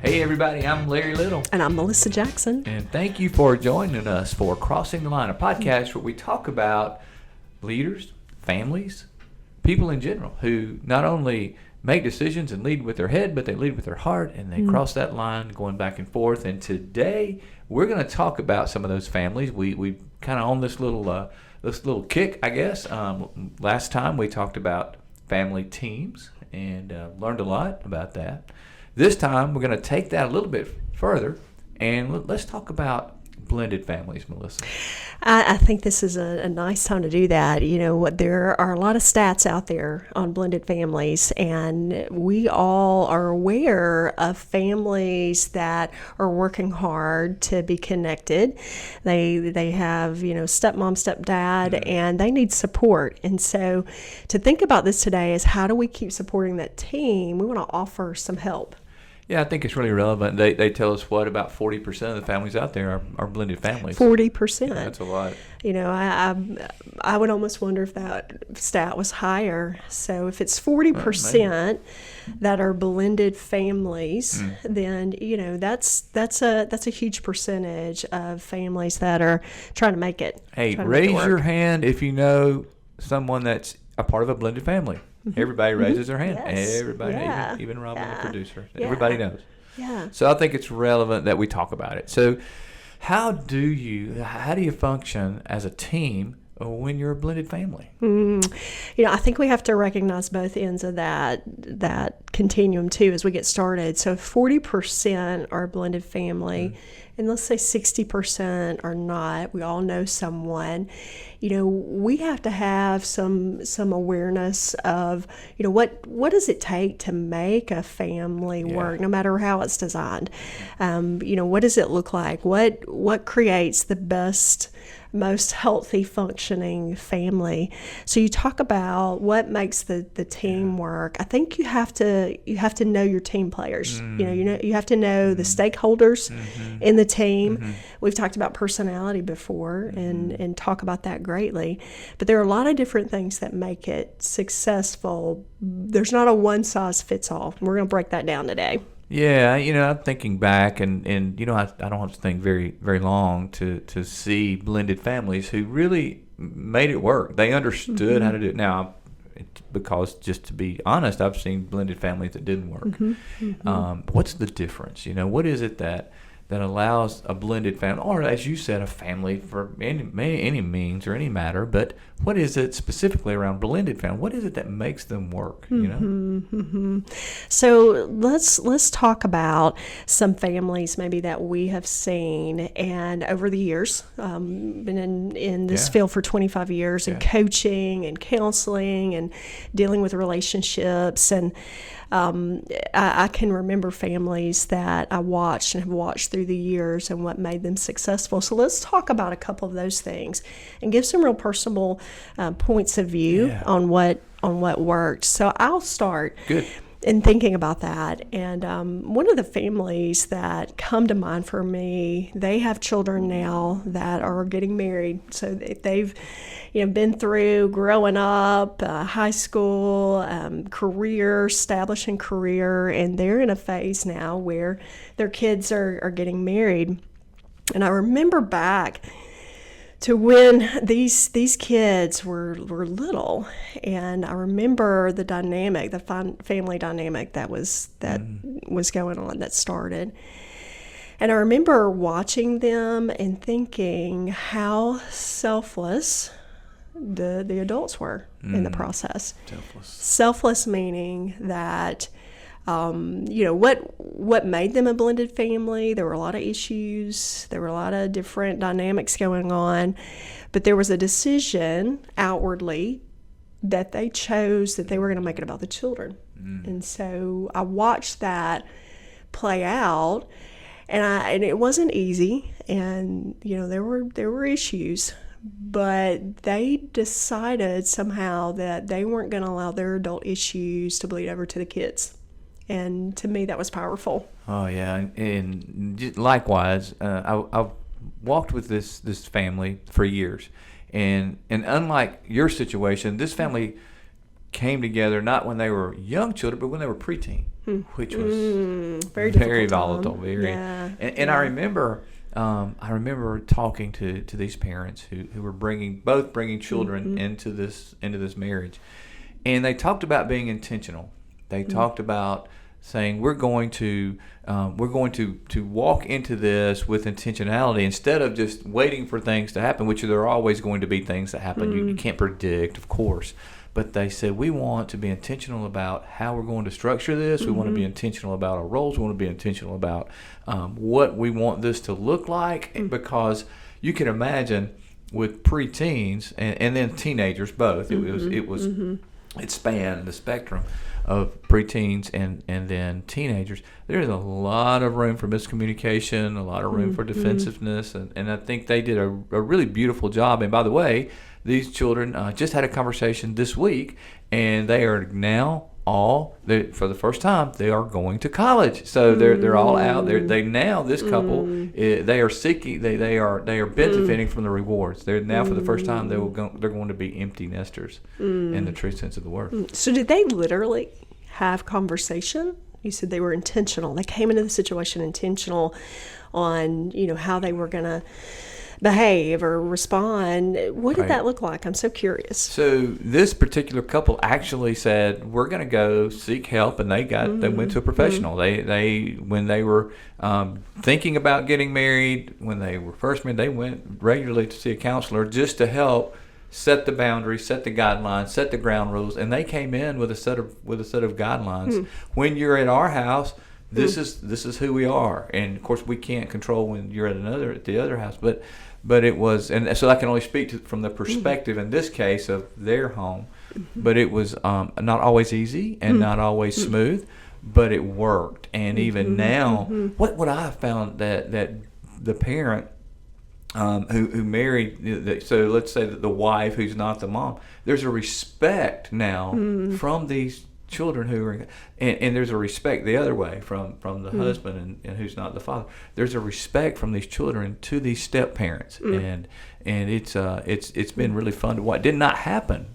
Hey everybody, I'm Larry Little. And I'm Melissa Jackson. And thank you for joining us for Crossing the Line, a podcast where we talk about leaders, families, people in general who not only make decisions and lead with their head, but they lead with their heart, and they cross that line going back and forth. And today we're going to talk about some of those families. We kind of on this little kick, I guess. Last time we talked about family teams and learned a lot about that. This time we're going to take that a little bit further, and let's talk about blended families, Melissa. I think this is a nice time to do that. You know, there are a lot of stats out there on blended families, and we all are aware of families that are working hard to be connected. They have, stepmom, stepdad, and they need support. And so to think about this today is how do we keep supporting that team? We want to offer some help. Yeah, I think it's really relevant. They tell us about 40% of the families out there are blended families. 40%. Yeah, that's a lot. I would almost wonder if that stat was higher. So if it's 40% that are blended families, then that's a huge percentage of families that are trying to make it. Hey, raise your hand if you know someone that's a part of a blended family. Everybody raises their hand. Yes. Everybody, Yeah. even Robin, the producer. Yeah. Everybody knows. Yeah. So I think it's relevant that we talk about it. So how do you function as a team when you're a blended family? I think we have to recognize both ends of that continuum too as we get started. So 40% are a blended family, and let's say 60% are not. We all know someone. We have to have some awareness of, what does it take to make a family work, no matter how it's designed. What does it look like? What creates the best, most healthy functioning family? So you talk about what makes the team work. I think you have to know your team players. You have to know the stakeholders in the team. We've talked about personality before and talk about that greatly. But there are a lot of different things that make it successful. There's not a one size fits all. We're going to break that down today. Yeah, I'm thinking back, and I don't have to think very, very long to see blended families who really made it work. They understood how to do it. Now, because just to be honest, I've seen blended families that didn't work. What's the difference? What is it that allows a blended family, or as you said, a family for any means or any matter, but what is it specifically around blended family? What is it that makes them work? So let's talk about some families maybe that we have seen, and over the years, been in this field for 25 years, and coaching and counseling and dealing with relationships, and I can remember families that I watched and have watched through the years and what made them successful. So let's talk about a couple of those things and give some real personal points of view on what worked. So I'll start. Good. In thinking about that, and one of the families that come to mind for me, they have children now that are getting married. So they've been through growing up, high school, career, establishing career, and they're in a phase now where their kids are getting married. And I remember back to when these kids were little, and I remember the dynamic, the family dynamic that was going on, that started. And I remember watching them and thinking how selfless the adults were in the process. Selfless meaning that what made them a blended family. There were a lot of issues. There were a lot of different dynamics going on. But there was a decision outwardly that they chose that they were going to make it about the children. And so I watched that play out. And it wasn't easy. And, there were issues. But they decided somehow that they weren't going to allow their adult issues to bleed over to the kids. And to me, that was powerful. Oh, yeah. And likewise, I've walked with this family for years. And unlike your situation, this family came together not when they were young children, but when they were preteen, which was very very difficult volatile. time. Very, Yeah. and I remember talking to these parents who were bringing children into this marriage, and they talked about being intentional. They talked about saying we're going to walk into this with intentionality instead of just waiting for things to happen, which there are always going to be things that happen. You can't predict, of course. But they said, we want to be intentional about how we're going to structure this. We want to be intentional about our roles. We want to be intentional about what we want this to look like. Because you can imagine with preteens and then teenagers both, it spanned the spectrum of preteens and then teenagers. There's a lot of room for miscommunication, a lot of room for defensiveness. And I think they did a really beautiful job. And by the way, these children just had a conversation this week, and they are now for the first time, they are going to college. So they're all out there. This couple, they are seeking, they are benefiting from the rewards. They're now for the first time they're going to be empty nesters in the true sense of the word. So did they literally have conversation? You said they were intentional. They came into the situation intentional on how they were going to behave or respond. What did that look like? I'm so curious. So this particular couple actually said, we're going to go seek help, and they went to a professional. They when they were thinking about getting married, when they were first married, they went regularly to see a counselor just to help set the boundaries, set the guidelines, set the ground rules, and they came in with a set of guidelines. When you're at our house, this is who we are, and of course we can't control when you're at the other house, but it was, and so I can only speak from the perspective in this case of their home, but it was not always easy and not always smooth, but it worked. And even now, what I found that the parent who married, so let's say that the wife who's not the mom, there's a respect now from these children who are, and there's a respect the other way from the husband and who's not the father. There's a respect from these children to these step parents, and it's been really fun to watch. It did not happen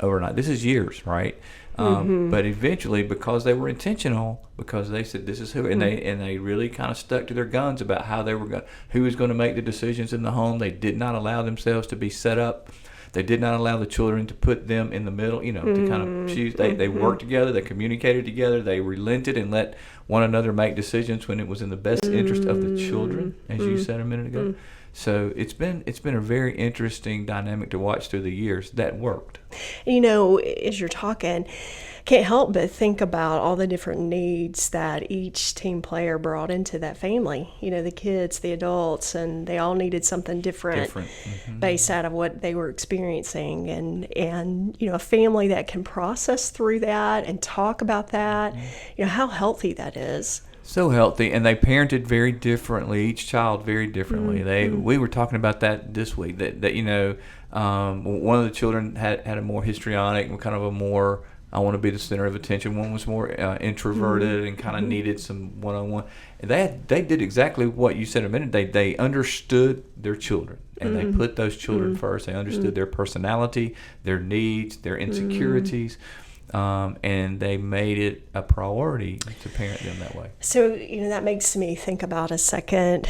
overnight. This is years, right? But eventually, because they were intentional, because they said this is who, and they really kind of stuck to their guns about how they were who was going to make the decisions in the home. They did not allow themselves to be set up. They did not allow the children to put them in the middle, to kind of choose. They worked together. They communicated together. They relented and let one another make decisions when it was in the best interest of the children, as you said a minute ago. So it's been a very interesting dynamic to watch through the years that worked. As you're talking, can't help but think about all the different needs that each team player brought into that family. The kids, the adults, and they all needed something different. Based out of what they were experiencing, and a family that can process through that and talk about that. How healthy that is. So healthy, and they parented very differently. Each child very differently. We were talking about that this week. That one of the children had a more histrionic, kind of a more, I want to be the center of attention. One was more introverted and kind of needed some one-on-one. And they did exactly what you said a minute. They understood their children, and they put those children first. They understood their personality, their needs, their insecurities. And they made it a priority to parent them that way. So, that makes me think about a second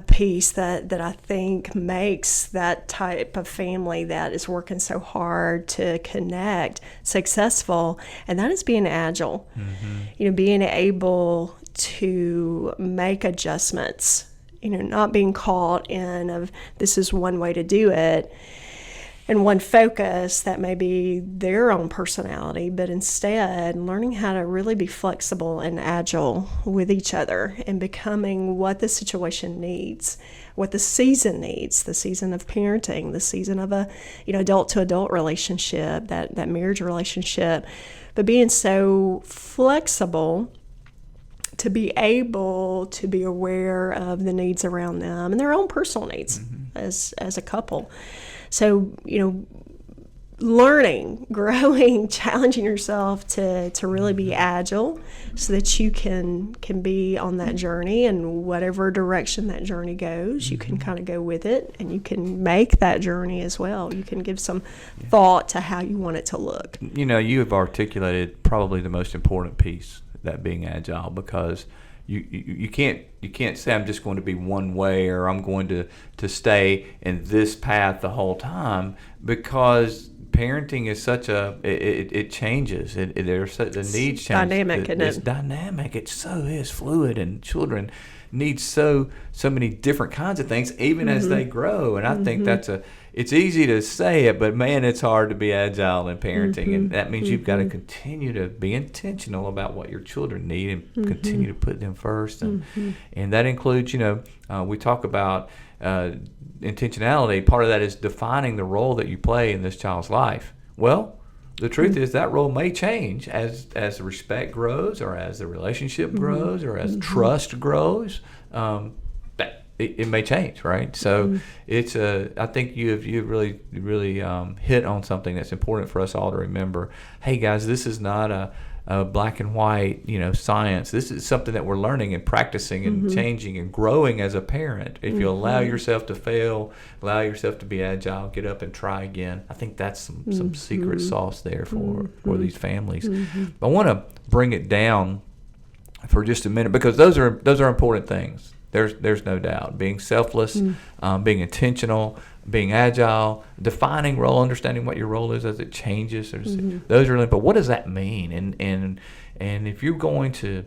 piece that I think makes that type of family that is working so hard to connect successful, and that is being agile. Being able to make adjustments, not being caught in of this is one way to do it, and one focus that may be their own personality, but instead learning how to really be flexible and agile with each other and becoming what the situation needs, what the season needs, the season of parenting, the season of a adult to adult relationship, that marriage relationship, but being so flexible to be able to be aware of the needs around them and their own personal needs as a couple. So, learning, growing, challenging yourself to really be agile so that you can be on that journey, and whatever direction that journey goes, you can kind of go with it, and you can make that journey as well. You can give some thought to how you want it to look. You have articulated probably the most important piece, that being agile, because you can't say I'm just going to be one way, or I'm going to stay in this path the whole time, because parenting is such it changes. There's such the needs change. Dynamic, isn't it? It's dynamic. It so is fluid, and children need so many different kinds of things, even as they grow. And I think it's easy to say it, but man, it's hard to be agile in parenting, and that means you've got to continue to be intentional about what your children need, and continue to put them first, and that includes, we talk about intentionality. Part of that is defining the role that you play in this child's life. Well, the truth is that role may change as the respect grows, or as the relationship grows, or as trust grows. It may change, right? So it's I think you've really hit on something that's important for us all to remember. Hey guys, this is not a black and white science. This is something that we're learning and practicing and changing and growing as a parent. If you allow yourself to fail, allow yourself to be agile, get up and try again. I think that's some secret sauce there for these families. But I want to bring it down for just a minute, because those are important things. There's no doubt. Being selfless, being intentional, being agile, defining role, understanding what your role is as it changes. Those are really. But what does that mean? And if you're going to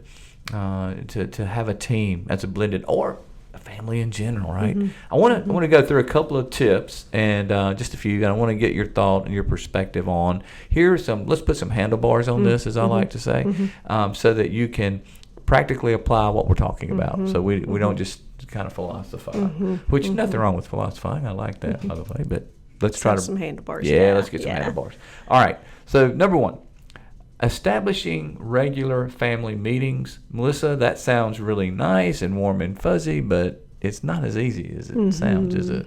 have a team that's a blended, or a family in general, right? I want to go through a couple of tips, and just a few, and I want to get your thought and your perspective on. Let's put some handlebars on this, as I like to say, so that you can practically apply what we're talking about. So we don't just kind of philosophize, which nothing wrong with philosophizing. I like that, by the way, but let's try to some handlebars. Yeah, let's get some handlebars. All right. So number one, establishing regular family meetings. Melissa, that sounds really nice and warm and fuzzy, but it's not as easy as it sounds, is it?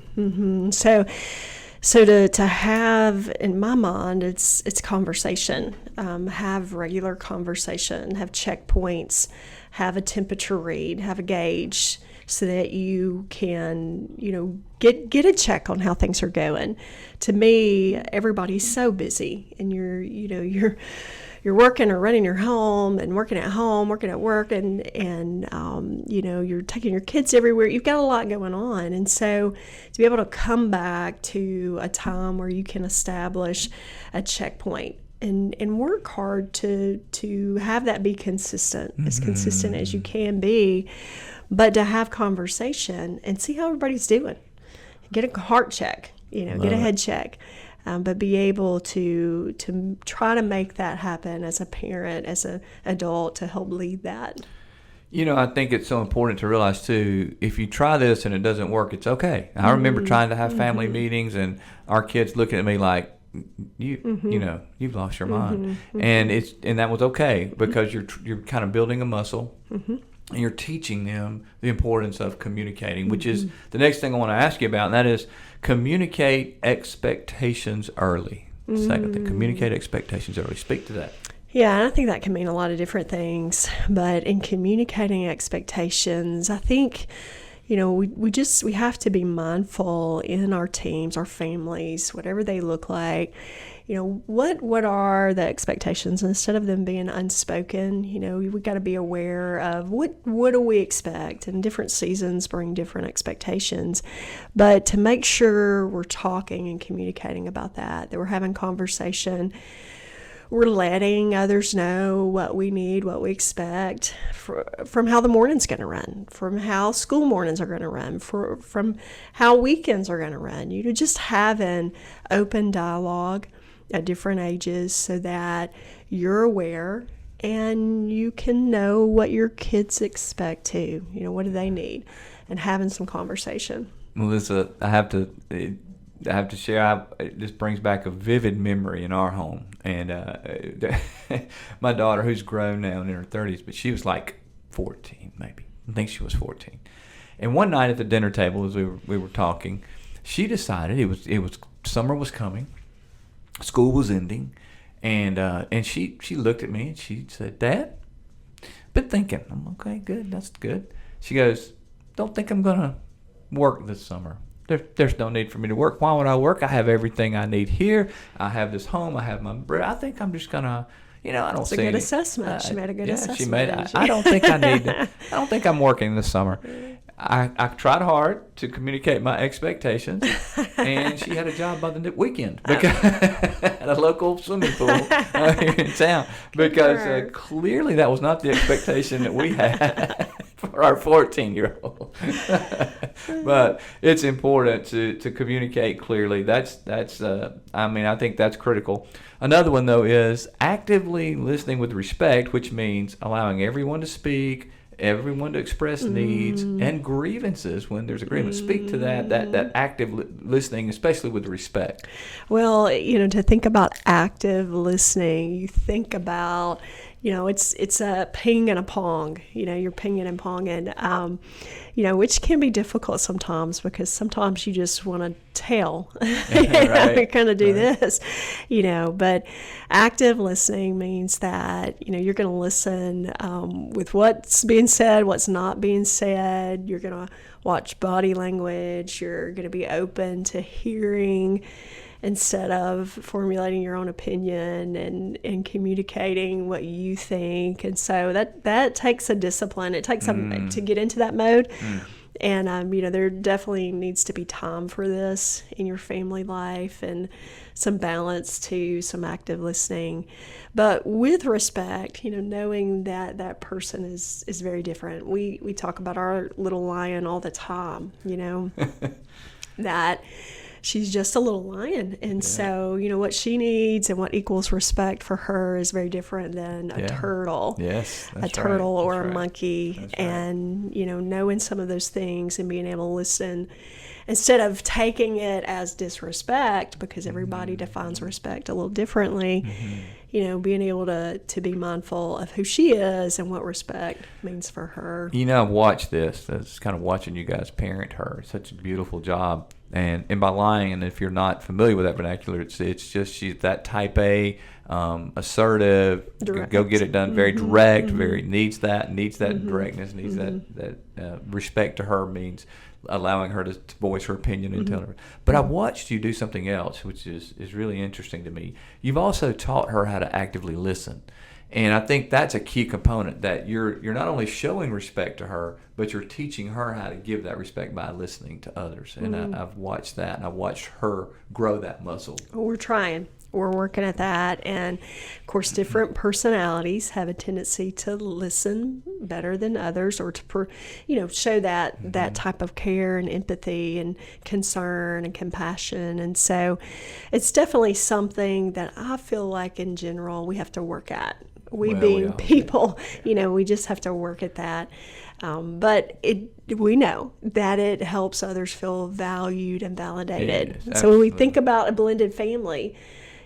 So to have, in my mind, it's conversation. Have regular conversation, have checkpoints, have a temperature read, have a gauge, so that you can, get a check on how things are going. To me, everybody's so busy, and you're working or running your home, and working at home, working at work, and you're taking your kids everywhere. You've got a lot going on. And so to be able to come back to a time where you can establish a checkpoint and work hard to have that be consistent, as consistent as you can be, but to have conversation and see how everybody's doing. Get a heart check, get a head check. But be able to try to make that happen as a parent, as an adult, to help lead that. I think it's so important to realize too, if you try this and it doesn't work, it's okay. I remember trying to have family meetings, and our kids looking at me like, you've lost your mind, and that was okay, because you're kind of building a muscle. And you're teaching them the importance of communicating, which is the next thing I want to ask you about, and that is communicate expectations early. Second thing, communicate expectations early. Speak to that. Yeah, and I think that can mean a lot of different things, but in communicating expectations, I think, we have to be mindful in our teams, our families, whatever they look like. What are the expectations, instead of them being unspoken? We've got to be aware of what do we expect, and different seasons bring different expectations. But to make sure we're talking and communicating about that we're having conversation, we're letting others know what we need, what we expect from how the morning's going to run, from how school mornings are going to run, from how weekends are going to run. Just having open dialogue at different ages, so that you're aware and you can know what your kids expect too. What do they need, and having some conversation. Melissa, I have to share. This brings back a vivid memory in our home, and my daughter, who's grown now in her 30s, but she was like 14, maybe. I think she was 14. And one night at the dinner table, as we were talking, she decided it was summer was coming. school was ending, and she looked at me and she said, "Dad, been thinking." I'm okay, good, that's good. She goes, "Don't think I'm gonna work this summer. There's no need for me to work. Why would I work? I have everything I need here. I have this home. I have my bread. I think I'm just gonna." I don't That's see a good any, assessment. She made a good assessment. She made. I don't think I need. I don't think I'm working this summer. I tried hard to communicate my expectations, and she had a job by the weekend because at a local swimming pool here in town. Because clearly that was not the expectation that we had for our 14-year-old. But it's important to communicate clearly. That's I think that's critical. Another one though is actively listening with respect, which means allowing everyone to speak, everyone to express needs and grievances when there's agreement. Speak to that active listening, especially with respect. Well, to think about active listening, you think about, it's a ping and a pong. You're pinging and ponging, which can be difficult sometimes because sometimes you just want to tell, Right. you're going to do this, but active listening means that, you're going to listen with what's being said, what's not being said. You're going to watch body language. You're going to be open to hearing instead of formulating your own opinion and communicating what you think. And so that takes a discipline. It takes to get into that mode. And, there definitely needs to be time for this in your family life and some balance to some active listening. But with respect, knowing that that person is very different. We talk about our little lion all the time, that she's just a little lion. And so, what she needs and what equals respect for her is very different than a turtle. Yes, a turtle or a right. monkey. That's right. And, knowing some of those things and being able to listen instead of taking it as disrespect, because everybody defines respect a little differently, being able to be mindful of who she is and what respect means for her. I've watched this. It's kind of watching you guys parent her. It's such a beautiful job. And by lying, and if you're not familiar with that vernacular, it's just she's that type A, assertive, Direct. Go get it done, very direct, very needs that directness, needs that respect to her means allowing her to voice her opinion and tell her. But I've watched you do something else, which is really interesting to me. You've also taught her how to actively listen. And I think that's a key component, that you're not only showing respect to her, but you're teaching her how to give that respect by listening to others. And I've watched that, and I've watched her grow that muscle. We're trying. We're working at that. And, of course, different personalities have a tendency to listen better than others, or to, show that type of care and empathy and concern and compassion. And so it's definitely something that I feel like in general we have to work at. We being people, we just have to work at that. But we know that it helps others feel valued and validated. Yes, so when we think about a blended family,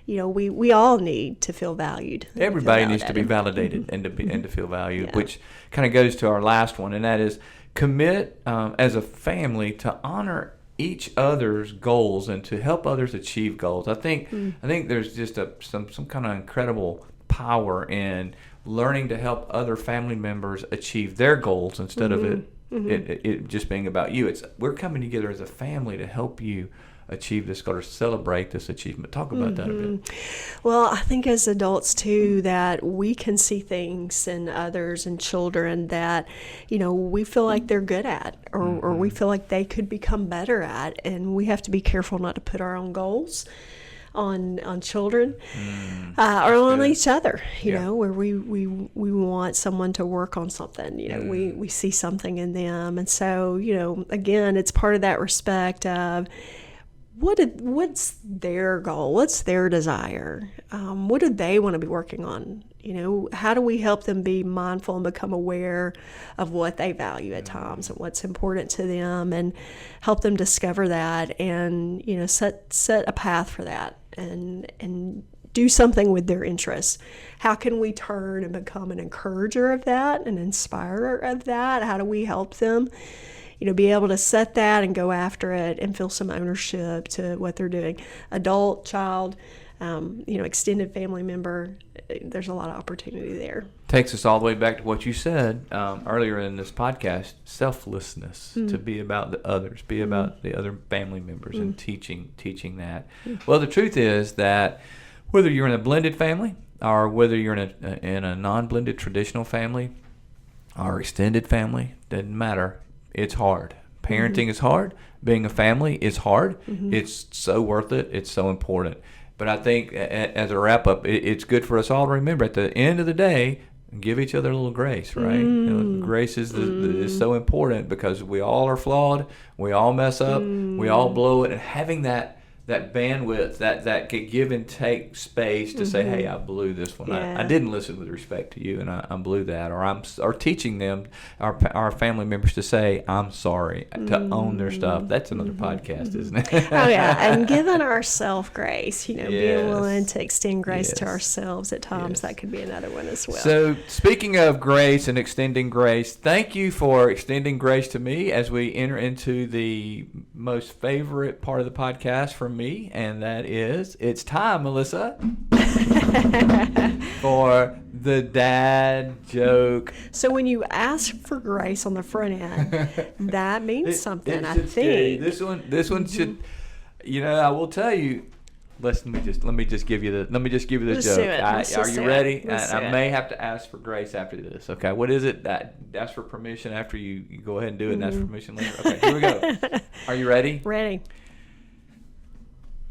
we all need to feel valued. Everybody needs to be validated and to feel valued, which kind of goes to our last one, and that is commit as a family to honor each other's goals and to help others achieve goals. I think there's just some kind of incredible power in learning to help other family members achieve their goals instead of it just being about you. We're coming together as a family to help you achieve this goal or celebrate this achievement. Talk about that a bit. Well, I think as adults too, that we can see things in others and children that, we feel like they're good at, or we feel like they could become better at, and we have to be careful not to put our own goals on children or on each other, where we want someone to work on something, we see something in them. And so, again, it's part of that respect of what's their goal, what's their desire, what do they want to be working on, how do we help them be mindful and become aware of what they value at times and what's important to them, and help them discover that, and set a path for that, and do something with their interests. How can we turn and become an encourager of that, an inspirer of that? How do we help them be able to set that and go after it and feel some ownership to what they're doing? Adult, child, extended family member, there's a lot of opportunity there. Takes us all the way back to what you said earlier in this podcast, selflessness, to be about the others, be about the other family members, and teaching that. Well, the truth is that whether you're in a blended family or whether you're in a non-blended traditional family or extended family, doesn't matter. It's hard. Parenting is hard. Being a family is hard. It's so worth it. It's so important. But I think as a wrap-up, it's good for us all to remember at the end of the day, give each other a little grace, right? Grace is so important because we all are flawed. We all mess up. We all blow it. And having that bandwidth, that could give and take space to say, hey, I blew this one. Yeah. I didn't listen with respect to you, and I blew that. Or teaching them, our family members, to say, I'm sorry, to own their stuff. That's another podcast, isn't it? Oh, yeah. And giving ourselves grace, being Yes. willing to extend grace to Yes. ourselves at times, Yes. that could be another one as well. So, speaking of grace and extending grace, thank you for extending grace to me as we enter into the most favorite part of the podcast for me, and that is, it's time, Melissa, for the dad joke. So when you ask for grace on the front end, that means something, I It's scary. think. This one should, I will tell you. Let me just give you the Let's joke. do it. Let's Are just you do it. ready? Let's do I it. may have to ask for grace after this. Okay, what is it? Ask for permission after you go ahead and do it, and ask for permission later. Okay, here we go. Are you ready? Ready.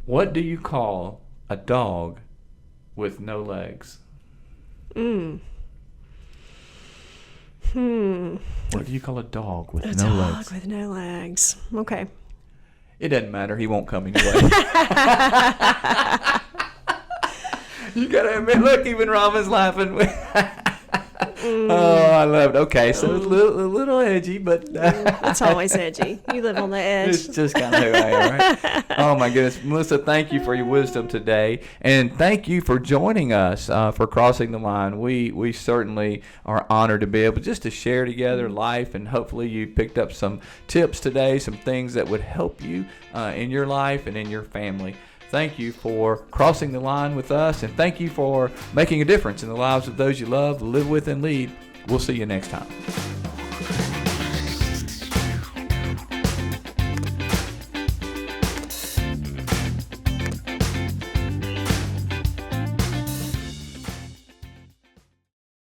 What do you call a dog with no legs? Hmm. What do you call a dog with A no dog legs? with no legs. Okay. It doesn't matter. He won't come anyway. You gotta admit. Look, even Rama's laughing. Oh, I love it. Okay, so it's a little edgy, but It's always edgy. You live on the it's edge. just kind of who I am, right? Oh my goodness, Melissa, thank you for your wisdom today, and thank you for joining us for Crossing the Line. We certainly are honored to be able just to share together life, and hopefully you picked up some tips today, some things that would help you in your life and in your family. Thank you for crossing the line with us, and thank you for making a difference in the lives of those you love, live with, and lead. We'll see you next time.